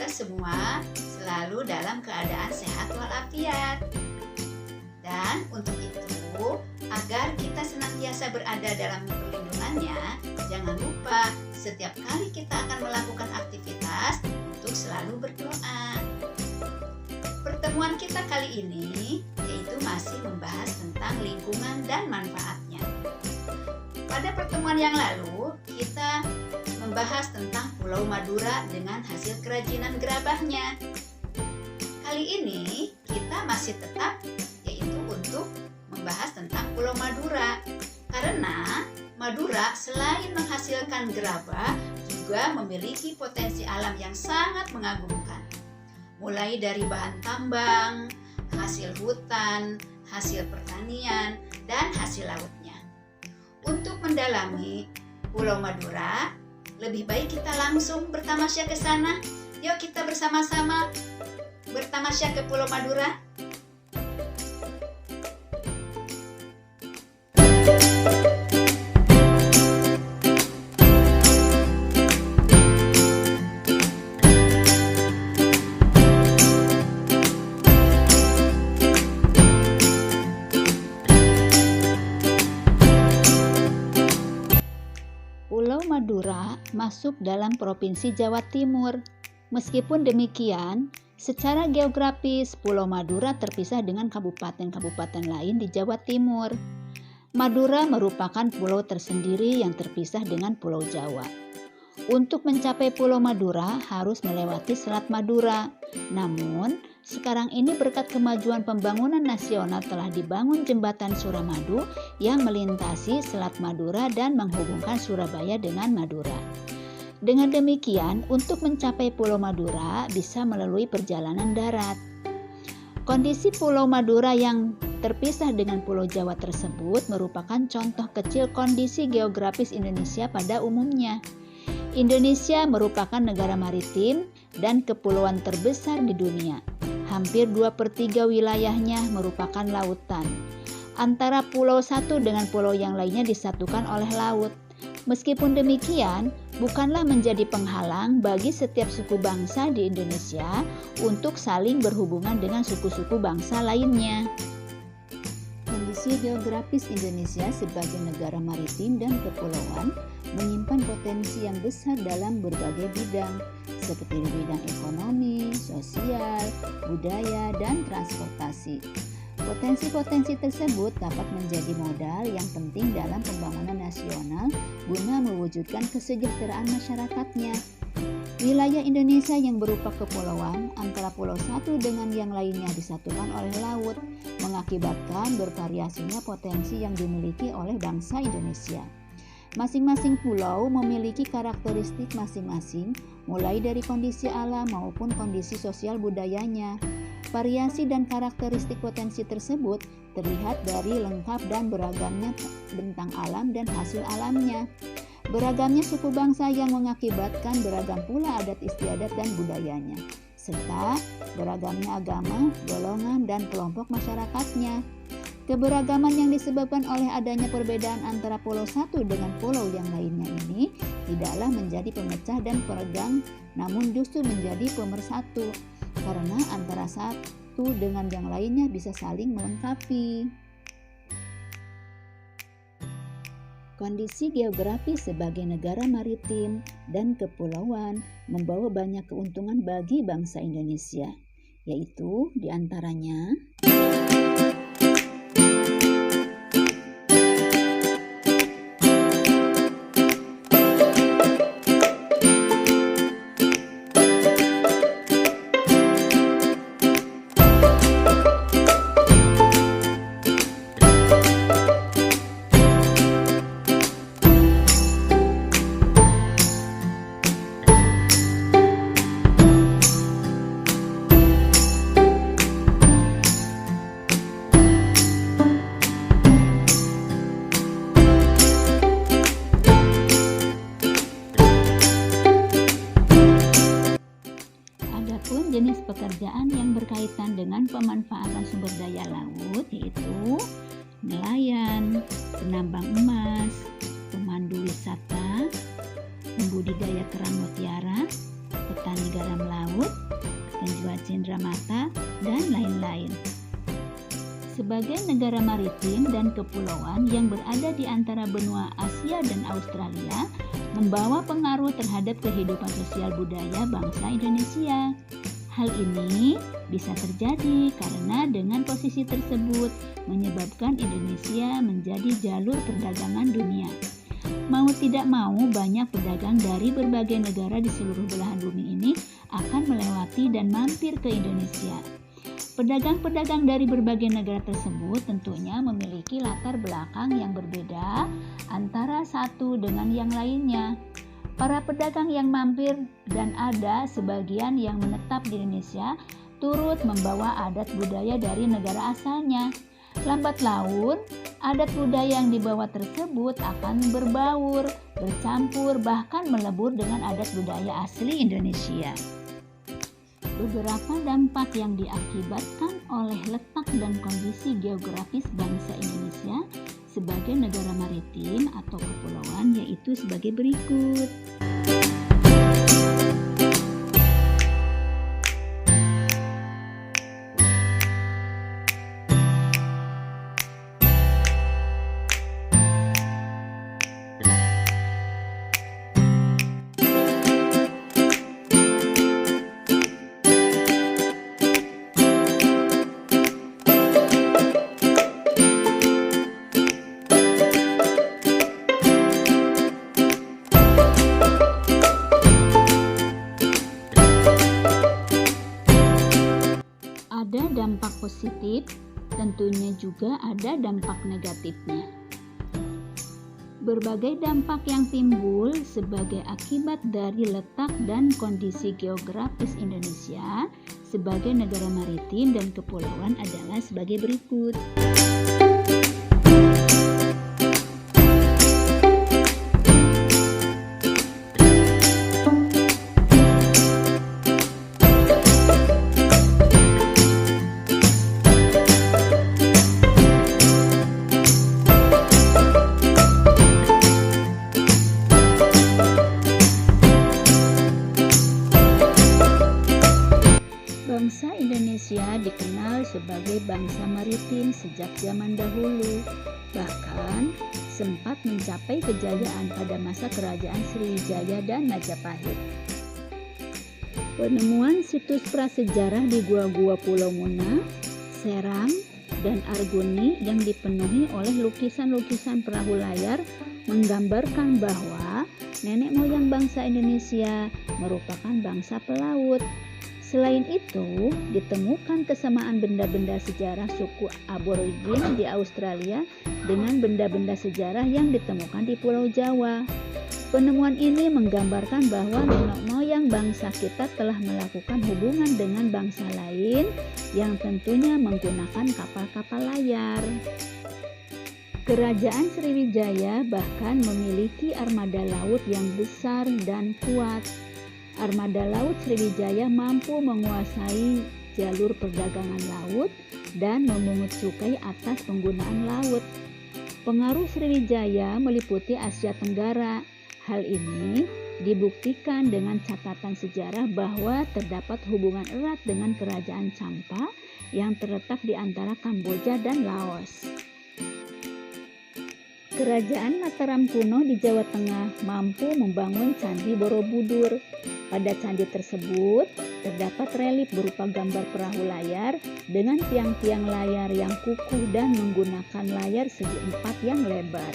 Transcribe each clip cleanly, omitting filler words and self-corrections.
agar semua selalu dalam keadaan sehat walafiat. Dan untuk itu, agar kita senantiasa berada dalam perlindungannya, jangan lupa setiap kali kita akan melakukan aktivitas untuk selalu berdoa. Pertemuan kita kali ini yaitu masih membahas tentang lingkungan dan manfaatnya. Pada pertemuan yang lalu, kita membahas tentang Pulau Madura dengan hasil kerajinan gerabahnya. Kali ini kita masih tetap yaitu untuk membahas tentang Pulau Madura. Karena Madura selain menghasilkan gerabah juga memiliki potensi alam yang sangat mengagumkan. Mulai dari bahan tambang, hasil hutan, hasil pertanian, dan hasil lautnya. Untuk mendalami Pulau Madura, lebih baik kita langsung bertamasya ke sana. Yuk kita bersama-sama bertamasya ke Pulau Madura. Pulau Madura masuk dalam Provinsi Jawa Timur. Meskipun demikian, secara geografis Pulau Madura terpisah dengan kabupaten-kabupaten lain di Jawa Timur. Madura merupakan pulau tersendiri yang terpisah dengan Pulau Jawa. Untuk mencapai Pulau Madura harus melewati Selat Madura. Namun, sekarang ini berkat kemajuan pembangunan nasional telah dibangun jembatan Suramadu yang melintasi Selat Madura dan menghubungkan Surabaya dengan Madura. Dengan demikian, untuk mencapai Pulau Madura bisa melalui perjalanan darat. Kondisi Pulau Madura yang terpisah dengan Pulau Jawa tersebut merupakan contoh kecil kondisi geografis Indonesia pada umumnya. Indonesia merupakan negara maritim dan kepulauan terbesar di dunia. Hampir 2/3 wilayahnya merupakan lautan. Antara pulau satu dengan pulau yang lainnya disatukan oleh laut. Meskipun demikian, bukanlah menjadi penghalang bagi setiap suku bangsa di Indonesia untuk saling berhubungan dengan suku-suku bangsa lainnya. Kondisi geografis Indonesia sebagai negara maritim dan kepulauan menyimpan potensi yang besar dalam berbagai bidang, seperti di bidang ekonomi, sosial, budaya, dan transportasi. Potensi-potensi tersebut dapat menjadi modal yang penting dalam pembangunan nasional guna mewujudkan kesejahteraan masyarakatnya. Wilayah Indonesia yang berupa kepulauan antara pulau satu dengan yang lainnya disatukan oleh laut, mengakibatkan bervariasinya potensi yang dimiliki oleh bangsa Indonesia. Masing-masing pulau memiliki karakteristik masing-masing, mulai dari kondisi alam maupun kondisi sosial budayanya. Variasi dan karakteristik potensi tersebut terlihat dari lengkap dan beragamnya bentang alam dan hasil alamnya. Beragamnya suku bangsa yang mengakibatkan beragam pula adat istiadat dan budayanya, serta beragamnya agama, golongan, dan kelompok masyarakatnya. Keberagaman yang disebabkan oleh adanya perbedaan antara pulau satu dengan pulau yang lainnya ini tidaklah menjadi pemecah dan peregang, namun justru menjadi pemersatu, karena antara satu dengan yang lainnya bisa saling melengkapi. Kondisi geografis sebagai negara maritim dan kepulauan membawa banyak keuntungan bagi bangsa Indonesia, yaitu diantaranya jenis pekerjaan yang berkaitan dengan pemanfaatan sumber daya laut, yaitu nelayan, penambang emas, pemandu wisata, pembudidaya kerang mutiara, petani garam laut, cindramata, dan lain-lain. Sebagai negara maritim dan kepulauan yang berada di antara benua Asia dan Australia, membawa pengaruh terhadap kehidupan sosial budaya bangsa Indonesia. Hal ini bisa terjadi karena dengan posisi tersebut menyebabkan Indonesia menjadi jalur perdagangan dunia. Mau tidak mau, banyak pedagang dari berbagai negara di seluruh belahan bumi ini akan melewati dan mampir ke Indonesia. Pedagang-pedagang dari berbagai negara tersebut tentunya memiliki latar belakang yang berbeda antara satu dengan yang lainnya. Para pedagang yang mampir dan ada sebagian yang menetap di Indonesia turut membawa adat budaya dari negara asalnya. Lambat laun, adat budaya yang dibawa tersebut akan berbaur, bercampur, bahkan melebur dengan adat budaya asli Indonesia. Beberapa dampak yang diakibatkan oleh letak dan kondisi geografis bangsa Indonesia sebagai negara maritim atau kepulauan yaitu sebagai berikut. Ada dampak positif, tentunya juga ada dampak negatifnya. Berbagai dampak yang timbul sebagai akibat dari letak dan kondisi geografis Indonesia sebagai negara maritim dan kepulauan adalah sebagai berikut. Bangsa Indonesia dikenal sebagai bangsa maritim sejak zaman dahulu, bahkan sempat mencapai kejayaan pada masa kerajaan Sriwijaya dan Majapahit. Penemuan situs prasejarah di gua-gua Pulau Muna, Serang, dan Arguni yang dipenuhi oleh lukisan-lukisan perahu layar menggambarkan bahwa nenek moyang bangsa Indonesia merupakan bangsa pelaut. Selain itu, ditemukan kesamaan benda-benda sejarah suku aborigin di Australia dengan benda-benda sejarah yang ditemukan di Pulau Jawa. Penemuan ini menggambarkan bahwa nenek moyang bangsa kita telah melakukan hubungan dengan bangsa lain yang tentunya menggunakan kapal-kapal layar. Kerajaan Sriwijaya bahkan memiliki armada laut yang besar dan kuat. Armada laut Sriwijaya mampu menguasai jalur perdagangan laut dan memungut cukai atas penggunaan laut. Pengaruh Sriwijaya meliputi Asia Tenggara. Hal ini dibuktikan dengan catatan sejarah bahwa terdapat hubungan erat dengan Kerajaan Champa yang terletak di antara Kamboja dan Laos. Kerajaan Mataram kuno di Jawa Tengah mampu membangun Candi Borobudur. Pada candi tersebut terdapat relief berupa gambar perahu layar dengan tiang-tiang layar yang kukuh dan menggunakan layar segi empat yang lebar.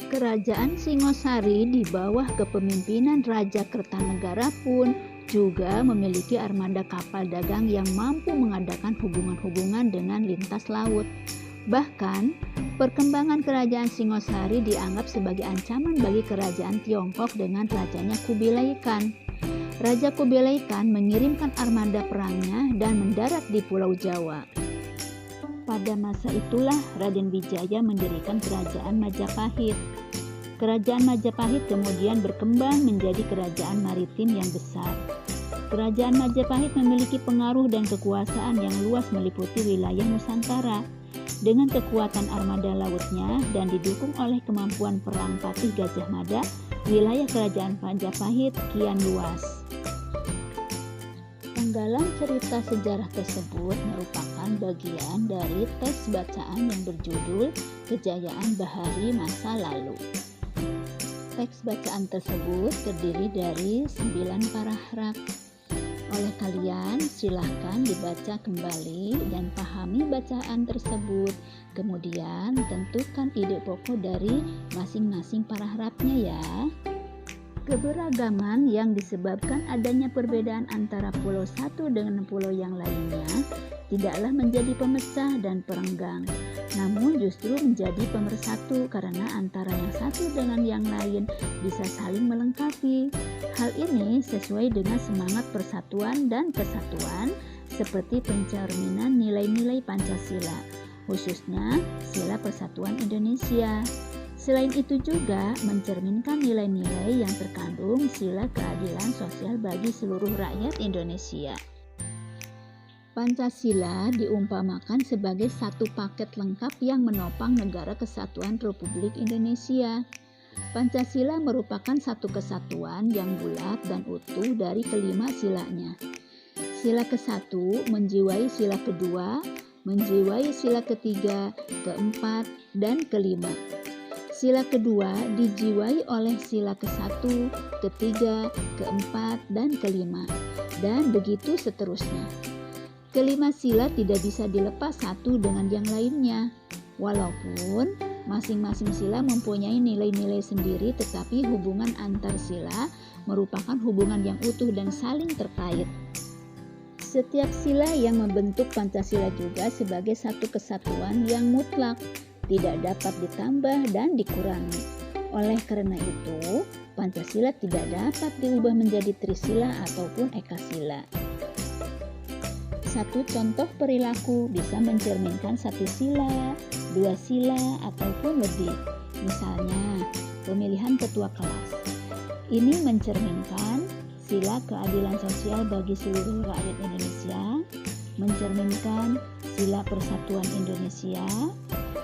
Kerajaan Singosari di bawah kepemimpinan Raja Kertanegara pun juga memiliki armada kapal dagang yang mampu mengadakan hubungan-hubungan dengan lintas laut. Bahkan, perkembangan kerajaan Singosari dianggap sebagai ancaman bagi kerajaan Tiongkok dengan rajanya Kubilai Khan. Raja Kubilai Khan mengirimkan armada perangnya dan mendarat di Pulau Jawa. Pada masa itulah Raden Wijaya mendirikan kerajaan Majapahit. Kerajaan Majapahit kemudian berkembang menjadi kerajaan maritim yang besar. Kerajaan Majapahit memiliki pengaruh dan kekuasaan yang luas meliputi wilayah Nusantara. Dengan kekuatan armada lautnya dan didukung oleh kemampuan perang Patih Gajah Mada, wilayah kerajaan Majapahit kian luas. Penggalan cerita sejarah tersebut merupakan bagian dari teks bacaan yang berjudul Kejayaan Bahari Masa Lalu. Teks bacaan tersebut terdiri dari 9 paragraf. Oleh kalian, silahkan dibaca kembali dan pahami bacaan tersebut. Kemudian, tentukan ide pokok dari masing-masing paragrafnya ya. Keberagaman yang disebabkan adanya perbedaan antara pulau satu dengan pulau yang lainnya tidaklah menjadi pemecah dan perenggang, namun justru menjadi pemersatu karena antara yang satu dengan yang lain bisa saling melengkapi. Hal ini sesuai dengan semangat persatuan dan kesatuan seperti pencerminan nilai-nilai Pancasila, khususnya Sila Persatuan Indonesia. Selain itu juga mencerminkan nilai-nilai yang terkandung sila keadilan sosial bagi seluruh rakyat Indonesia. Pancasila diumpamakan sebagai satu paket lengkap yang menopang negara kesatuan Republik Indonesia. Pancasila merupakan satu kesatuan yang bulat dan utuh dari kelima silanya. Sila ke-1 menjiwai sila kedua, menjiwai sila ketiga, keempat, dan kelima. Sila kedua dijiwai oleh sila ke-1, ketiga, keempat, dan kelima, dan begitu seterusnya. Kelima sila tidak bisa dilepas satu dengan yang lainnya. Walaupun masing-masing sila mempunyai nilai-nilai sendiri, tetapi hubungan antar sila merupakan hubungan yang utuh dan saling terkait. Setiap sila yang membentuk Pancasila juga sebagai satu kesatuan yang mutlak, tidak dapat ditambah dan dikurangi. Oleh karena itu, Pancasila tidak dapat diubah menjadi trisila ataupun ekasila. Satu contoh perilaku bisa mencerminkan satu sila, dua sila, ataupun lebih. Misalnya, pemilihan ketua kelas. Ini mencerminkan sila keadilan sosial bagi seluruh rakyat Indonesia, mencerminkan sila persatuan Indonesia,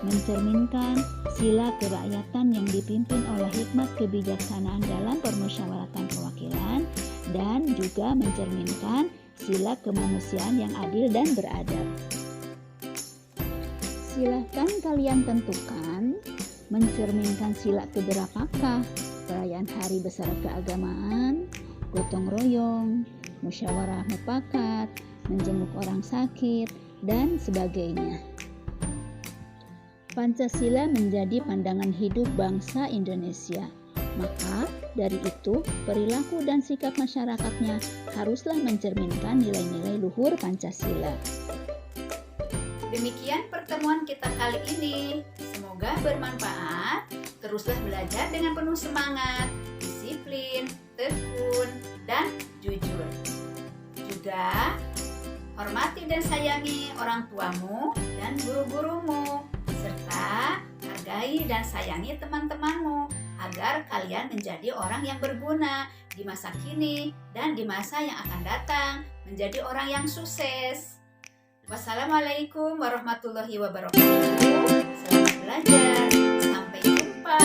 mencerminkan sila kerakyatan yang dipimpin oleh hikmat kebijaksanaan dalam permusyawaratan perwakilan, dan juga mencerminkan sila kemanusiaan yang adil dan beradab. Silahkan kalian tentukan mencerminkan sila keberapakah? Perayaan hari besar keagamaan, gotong royong, musyawarah mufakat, menjenguk orang sakit, dan sebagainya. Pancasila menjadi pandangan hidup bangsa Indonesia. Maka dari itu, perilaku dan sikap masyarakatnya haruslah mencerminkan nilai-nilai luhur Pancasila. Demikian pertemuan kita kali ini. Semoga bermanfaat. Teruslah belajar dengan penuh semangat, disiplin, tekun, dan jujur. Juga hormati dan sayangi orang tuamu dan guru-gurumu, serta hargai dan sayangi teman-temanmu agar kalian menjadi orang yang berguna di masa kini dan di masa yang akan datang, menjadi orang yang sukses. Wassalamualaikum warahmatullahi wabarakatuh. Selamat belajar. Sampai jumpa.